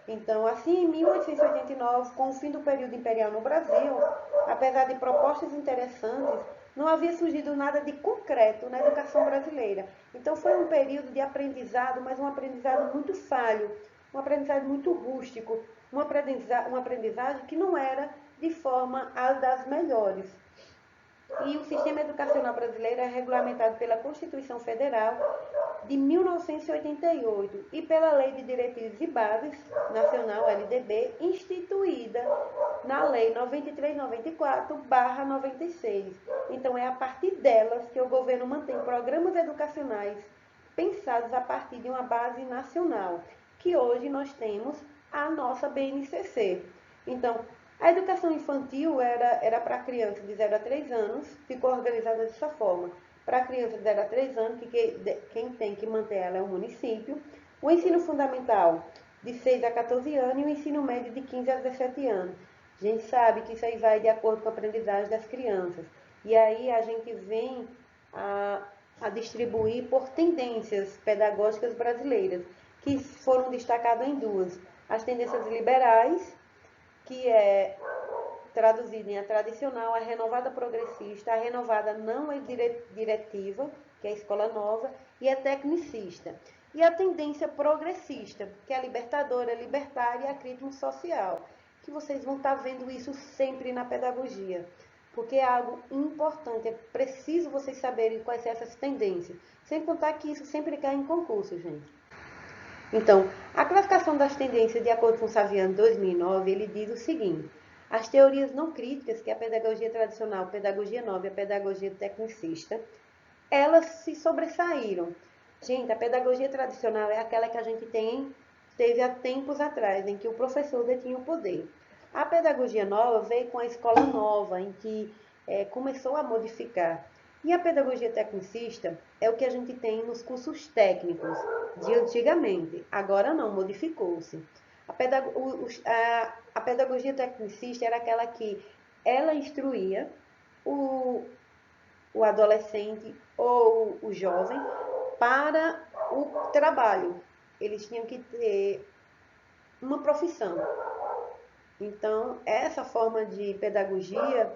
Então, assim, em 1889, com o fim do período imperial no Brasil, apesar de propostas interessantes, não havia surgido nada de concreto na educação brasileira. Então, foi um período de aprendizado, mas um aprendizado muito falho, um aprendizado muito rústico, uma aprendizagem que não era de forma a das melhores. E o sistema educacional brasileiro é regulamentado pela Constituição Federal de 1988 e pela Lei de Diretrizes e Bases Nacional, LDB, instituída na Lei 9394/96. Então, é a partir delas que o governo mantém programas educacionais pensados a partir de uma base nacional, que hoje nós temos a nossa BNCC. Então, a educação infantil era para crianças de 0 a 3 anos, ficou organizada dessa forma. Para a criança de 0 a 3 anos, quem tem que manter ela é o município. O ensino fundamental, de 6 a 14 anos, e o ensino médio, de 15 a 17 anos. A gente sabe que isso aí vai de acordo com a aprendizagem das crianças. E aí a gente vem a distribuir por tendências pedagógicas brasileiras, que foram destacadas em duas. As tendências liberais, que é traduzida em a tradicional, a renovada progressista, a renovada não é diretiva, que é a escola nova, e a tecnicista. E a tendência progressista, que é a libertadora, libertária e a crítica social, que vocês vão estar vendo isso sempre na pedagogia, porque é algo importante, é preciso vocês saberem quais são essas tendências, sem contar que isso sempre cai em concurso, gente. Então, a classificação das tendências de acordo com Saviano, 2009, ele diz o seguinte: as teorias não críticas, que é a pedagogia tradicional, a pedagogia nova e a pedagogia tecnicista, elas se sobressaíram. Gente, a pedagogia tradicional é aquela que a gente tem teve há tempos atrás, em que o professor detinha o poder. A pedagogia nova veio com a escola nova, em que começou a modificar. E a pedagogia tecnicista é o que a gente tem nos cursos técnicos de antigamente. Agora não, modificou-se. A pedagogia tecnicista era aquela que ela instruía o, o adolescente ou o jovem para o trabalho. Eles tinham que ter uma profissão. Então, essa forma de pedagogia,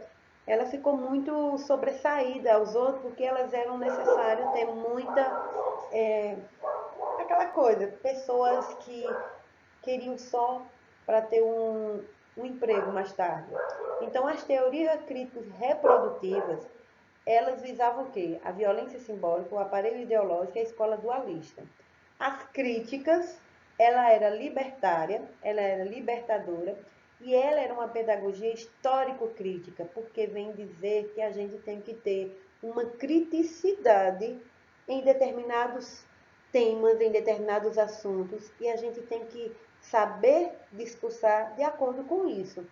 ela ficou muito sobressaída aos outros, porque elas eram necessárias ter muita, aquela coisa, pessoas que queriam só para ter um emprego mais tarde. Então, as teorias críticas reprodutivas, elas visavam o quê? A violência simbólica, o aparelho ideológico e a escola dualista. As críticas, ela era libertária, ela era libertadora, e ela era uma pedagogia histórico-crítica, porque vem dizer que a gente tem que ter uma criticidade em determinados temas, em determinados assuntos, e a gente tem que saber discursar de acordo com isso.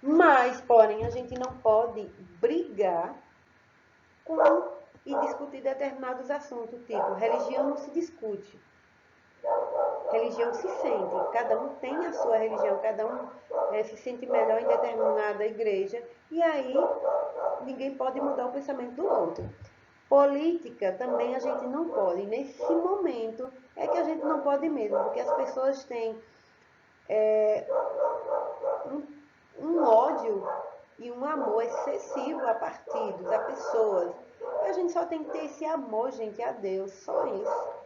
Mas, porém, a gente não pode brigar com e discutir determinados assuntos, tipo, religião não se discute. Religião se sente, cada um tem a sua religião, cada um se sente melhor em determinada igreja, e aí ninguém pode mudar o pensamento do outro. Política também a gente não pode, nesse momento é que a gente não pode mesmo, porque as pessoas têm um ódio e um amor excessivo a partidos, a pessoas. E a gente só tem que ter esse amor, gente, a Deus, só isso.